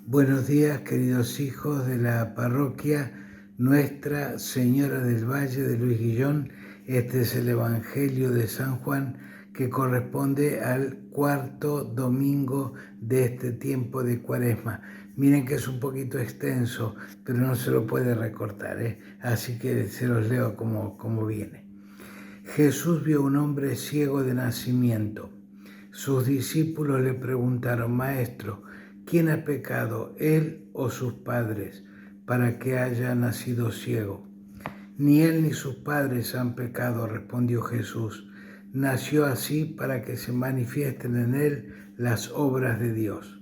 Buenos días, queridos hijos de la parroquia Nuestra Señora del Valle de Luis Guillón. Este es el Evangelio de San Juan, que corresponde al cuarto domingo de este tiempo de Cuaresma. Miren que es un poquito extenso, pero no se lo puede recortar, así que se los leo como viene. Jesús vio a un hombre ciego de nacimiento. Sus discípulos le preguntaron: Maestro, ¿quién ha pecado, él o sus padres, para que haya nacido ciego? Ni él ni sus padres han pecado, respondió Jesús. Nació así para que se manifiesten en él las obras de Dios.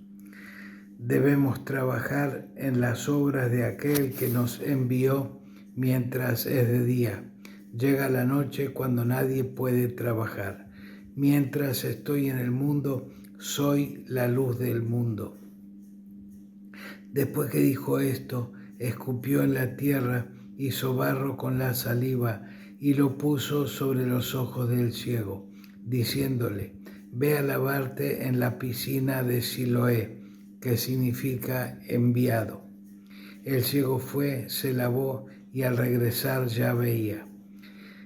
Debemos trabajar en las obras de aquel que nos envió mientras es de día. Llega la noche cuando nadie puede trabajar. Mientras estoy en el mundo, soy la luz del mundo. Después que dijo esto, escupió en la tierra, hizo barro con la saliva y lo puso sobre los ojos del ciego, diciéndole: Ve a lavarte en la piscina de Siloé, que significa enviado. El ciego fue, se lavó y al regresar ya veía.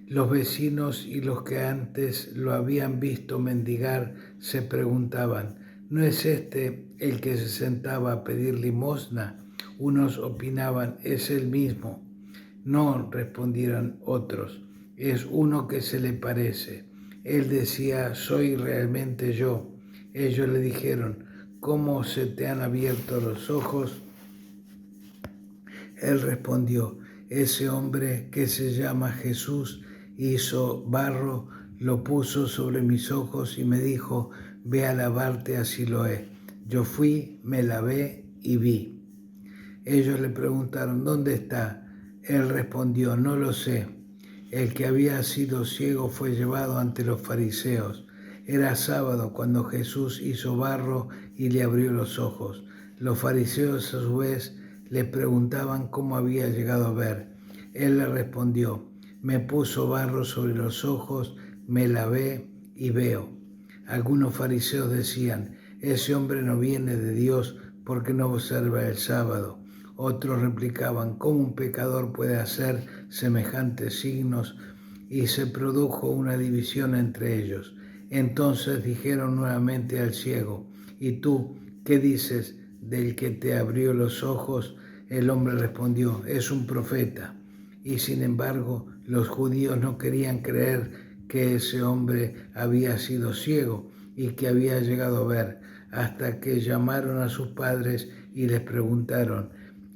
Los vecinos y los que antes lo habían visto mendigar se preguntaban: ¿no es este el que se sentaba a pedir limosna? Unos opinaban: es el mismo. No, respondieron otros, es uno que se le parece. Él decía: soy realmente yo. Ellos le dijeron: ¿cómo se te han abierto los ojos? Él respondió: ese hombre que se llama Jesús hizo barro, lo puso sobre mis ojos y me dijo: ve a lavarte a Siloé. Yo fui, me lavé y vi. Ellos le preguntaron: ¿dónde está? Él respondió: no lo sé. El que había sido ciego fue llevado ante los fariseos. Era sábado cuando Jesús hizo barro y le abrió los ojos. Los fariseos a su vez le preguntaban cómo había llegado a ver. Él le respondió: me puso barro sobre los ojos, me lavé y veo. Algunos fariseos decían: ese hombre no viene de Dios porque no observa el sábado. Otros replicaban: ¿cómo un pecador puede hacer semejantes signos? Y se produjo una división entre ellos. Entonces dijeron nuevamente al ciego: ¿y tú qué dices del que te abrió los ojos? El hombre respondió: es un profeta. Y sin embargo, los judíos no querían creer que ese hombre había sido ciego y que había llegado a ver, hasta que llamaron a sus padres y les preguntaron: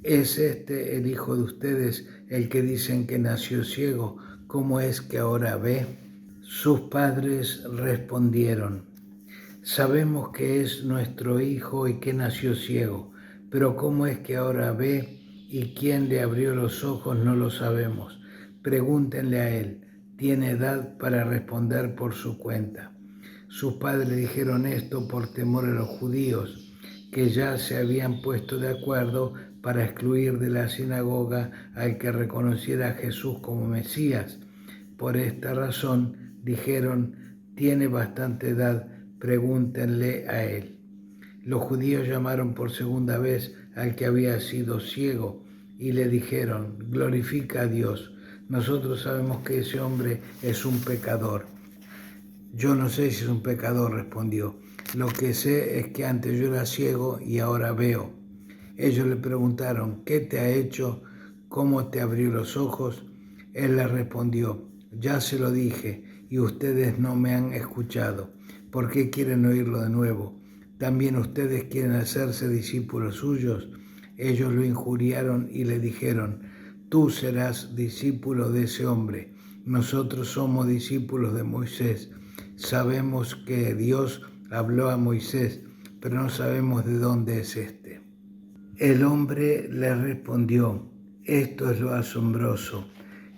¿es este el hijo de ustedes, el que dicen que nació ciego? ¿Cómo es que ahora ve? Sus padres respondieron: sabemos que es nuestro hijo y que nació ciego, pero ¿cómo es que ahora ve y quién le abrió los ojos no lo sabemos? Pregúntenle a él, tiene edad para responder por su cuenta. Sus padres dijeron esto por temor a los judíos, que ya se habían puesto de acuerdo para excluir de la sinagoga al que reconociera a Jesús como Mesías. Por esta razón dijeron: tiene bastante edad, pregúntenle a él. Los judíos llamaron por segunda vez al que había sido ciego y le dijeron: glorifica a Dios. Nosotros sabemos que ese hombre es un pecador. Yo no sé si es un pecador, respondió. Lo que sé es que antes yo era ciego y ahora veo. Ellos le preguntaron: ¿qué te ha hecho? ¿Cómo te abrió los ojos? Él les respondió: ya se lo dije y ustedes no me han escuchado. ¿Por qué quieren oírlo de nuevo? ¿También ustedes quieren hacerse discípulos suyos? Ellos lo injuriaron y le dijeron: tú serás discípulo de ese hombre. Nosotros somos discípulos de Moisés. Sabemos que Dios habló a Moisés, pero no sabemos de dónde es este. El hombre le respondió: esto es lo asombroso,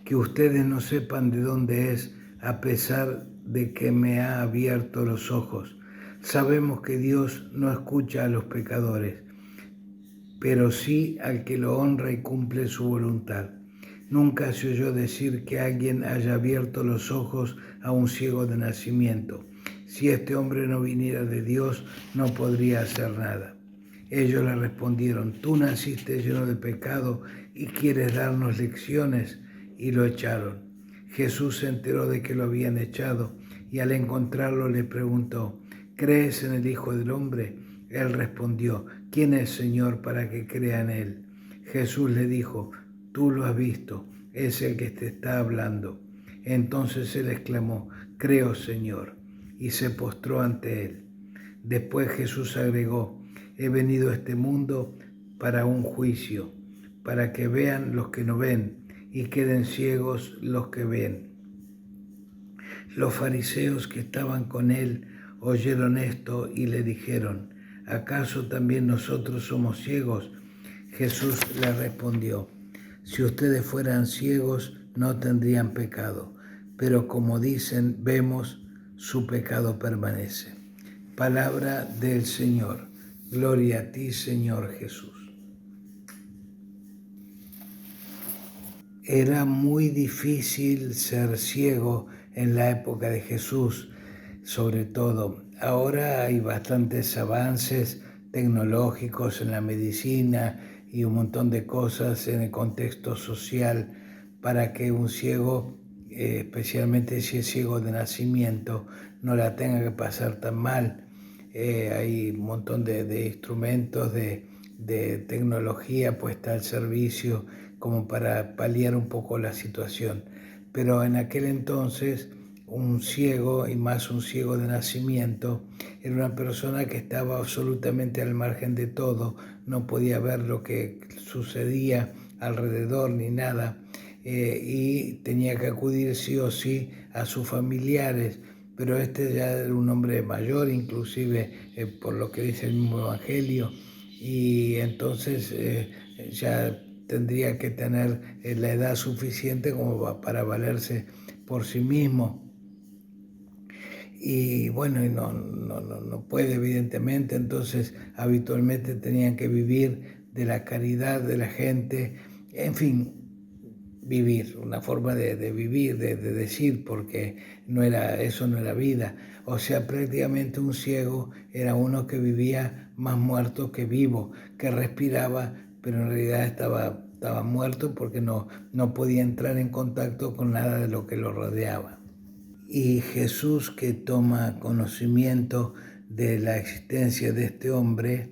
que ustedes no sepan de dónde es, a pesar de que me ha abierto los ojos. Sabemos que Dios no escucha a los pecadores, pero sí al que lo honra y cumple su voluntad. Nunca se oyó decir que alguien haya abierto los ojos a un ciego de nacimiento. Si este hombre no viniera de Dios, no podría hacer nada. Ellos le respondieron: tú naciste lleno de pecado y quieres darnos lecciones. Y lo echaron. Jesús se enteró de que lo habían echado y al encontrarlo le preguntó: ¿crees en el Hijo del Hombre? Él respondió: ¿quién es, Señor, para que crea en él? Jesús le dijo: tú lo has visto, es el que te está hablando. Entonces él exclamó: creo, Señor, y se postró ante él. Después Jesús agregó: he venido a este mundo para un juicio, para que vean los que no ven y queden ciegos los que ven. Los fariseos que estaban con él oyeron esto y le dijeron: ¿acaso también nosotros somos ciegos? Jesús les respondió: si ustedes fueran ciegos no tendrían pecado, pero como dicen, vemos, su pecado permanece. Palabra del Señor. Gloria a ti, Señor Jesús. Era muy difícil ser ciego en la época de Jesús, sobre todo. Ahora hay bastantes avances tecnológicos en la medicina y un montón de cosas en el contexto social para que un ciego, especialmente si es ciego de nacimiento, no la tenga que pasar tan mal. Hay un montón de instrumentos, de tecnología puesta al servicio como para paliar un poco la situación. Pero en aquel entonces un ciego, y más un ciego de nacimiento, era una persona que estaba absolutamente al margen de todo, no podía ver lo que sucedía alrededor ni nada, y tenía que acudir sí o sí a sus familiares. Pero este ya era un hombre mayor, inclusive por lo que dice el mismo Evangelio, y entonces ya tendría que tener la edad suficiente como para valerse por sí mismo. Y bueno, y no puede evidentemente, entonces habitualmente tenían que vivir de la caridad de la gente, en fin, vivir, una forma de vivir, de decir, porque eso no era vida. O sea, prácticamente un ciego era uno que vivía más muerto que vivo, que respiraba, pero en realidad estaba muerto porque no podía entrar en contacto con nada de lo que lo rodeaba. Y Jesús, que toma conocimiento de la existencia de este hombre,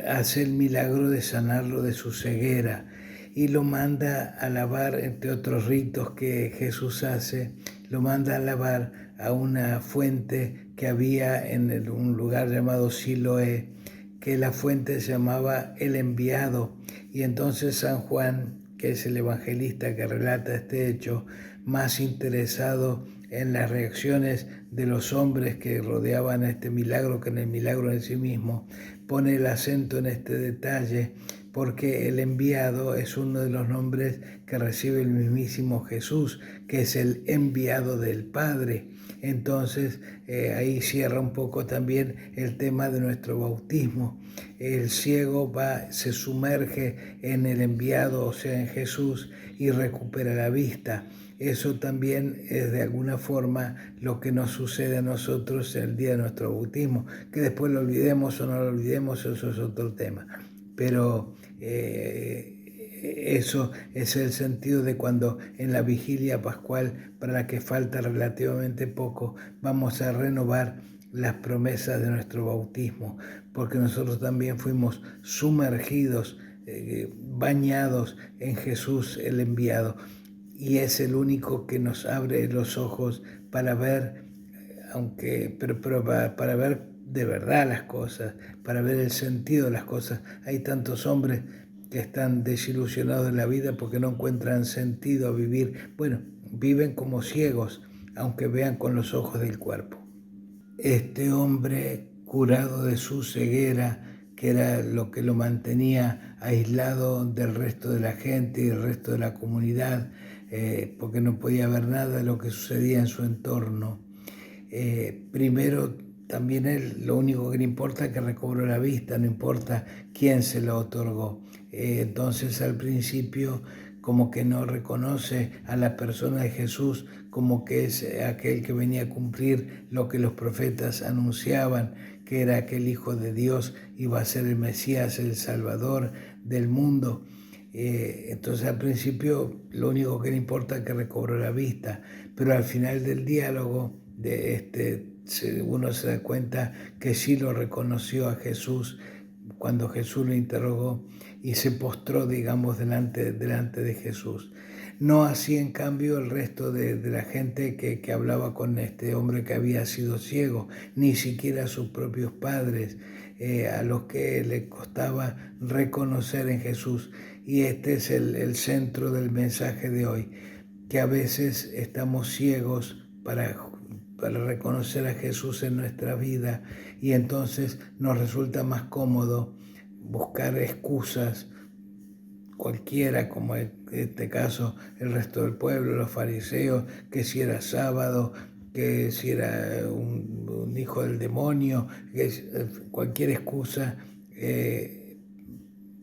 hace el milagro de sanarlo de su ceguera y lo manda a lavar, entre otros ritos que Jesús hace, lo manda a lavar a una fuente que había en un lugar llamado Siloé, que la fuente se llamaba El Enviado. Y entonces San Juan, que es el evangelista que relata este hecho, más interesado en las reacciones de los hombres que rodeaban este milagro que en el milagro en sí mismo, pone el acento en este detalle porque el enviado es uno de los nombres que recibe el mismísimo Jesús, que es el enviado del Padre. Entonces ahí cierra un poco también el tema de nuestro bautismo. El ciego se sumerge en el enviado, o sea, en Jesús, y recupera la vista. Eso también es de alguna forma lo que nos sucede a nosotros el día de nuestro bautismo. Que después lo olvidemos o no lo olvidemos, eso es otro tema. Pero eso es el sentido de cuando en la vigilia pascual, para la que falta relativamente poco, vamos a renovar las promesas de nuestro bautismo, porque nosotros también fuimos sumergidos, bañados en Jesús el enviado, y es el único que nos abre los ojos para ver, pero para ver de verdad las cosas, para ver el sentido de las cosas. Hay tantos hombres que están desilusionados de la vida porque no encuentran sentido a vivir. Bueno, viven como ciegos, aunque vean con los ojos del cuerpo. Este hombre, curado de su ceguera, que era lo que lo mantenía aislado del resto de la gente y del resto de la comunidad, porque no podía ver nada de lo que sucedía en su entorno. Primero, también él, lo único que le importa es que recobró la vista, no importa quién se lo otorgó. Entonces, al principio, como que no reconoce a la persona de Jesús como que es aquel que venía a cumplir lo que los profetas anunciaban, que era aquel Hijo de Dios, iba a ser el Mesías, el Salvador del mundo. Entonces al principio lo único que le importa es que recobró la vista, pero al final del diálogo uno se da cuenta que sí lo reconoció a Jesús cuando Jesús lo interrogó y se postró, digamos, delante de Jesús. No así, en cambio, el resto de la gente que hablaba con este hombre que había sido ciego, ni siquiera sus propios padres, a los que le costaba reconocer en Jesús. Y este es el centro del mensaje de hoy, que a veces estamos ciegos para reconocer a Jesús en nuestra vida y entonces nos resulta más cómodo buscar excusas cualquiera, como en este caso el resto del pueblo, los fariseos, que si era sábado, que si era un hijo del demonio, cualquier excusa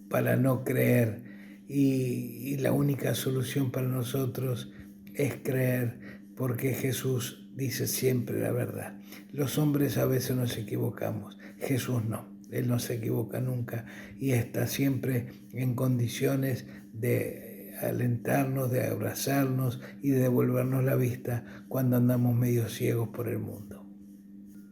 para no creer. Y la única solución para nosotros es creer, porque Jesús dice siempre la verdad. Los hombres a veces nos equivocamos, Jesús no. Él no se equivoca nunca y está siempre en condiciones de alentarnos, de abrazarnos y de devolvernos la vista cuando andamos medio ciegos por el mundo.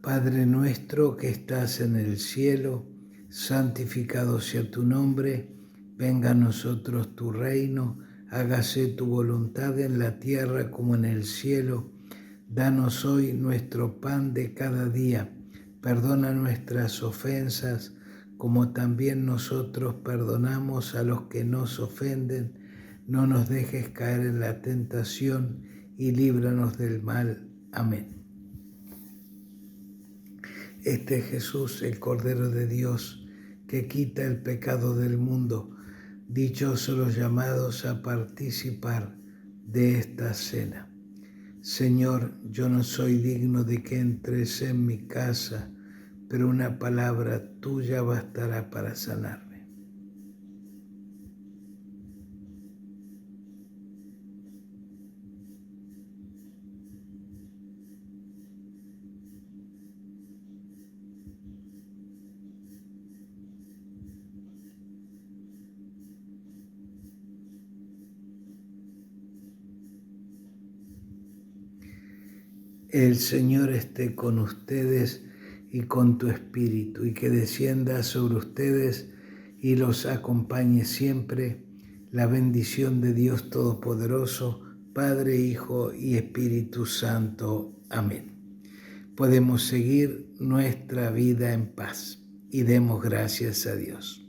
Padre nuestro que estás en el cielo, santificado sea tu nombre, venga a nosotros tu reino, hágase tu voluntad en la tierra como en el cielo. Danos hoy nuestro pan de cada día. Perdona nuestras ofensas, como también nosotros perdonamos a los que nos ofenden. No nos dejes caer en la tentación y líbranos del mal. Amén. Este es Jesús, el Cordero de Dios, que quita el pecado del mundo. Dichosos los llamados a participar de esta cena. Señor, yo no soy digno de que entres en mi casa, pero una palabra tuya bastará para sanarme. El Señor esté con ustedes y con tu espíritu, y que descienda sobre ustedes y los acompañe siempre la bendición de Dios Todopoderoso, Padre, Hijo y Espíritu Santo. Amén. Podemos seguir nuestra vida en paz y demos gracias a Dios.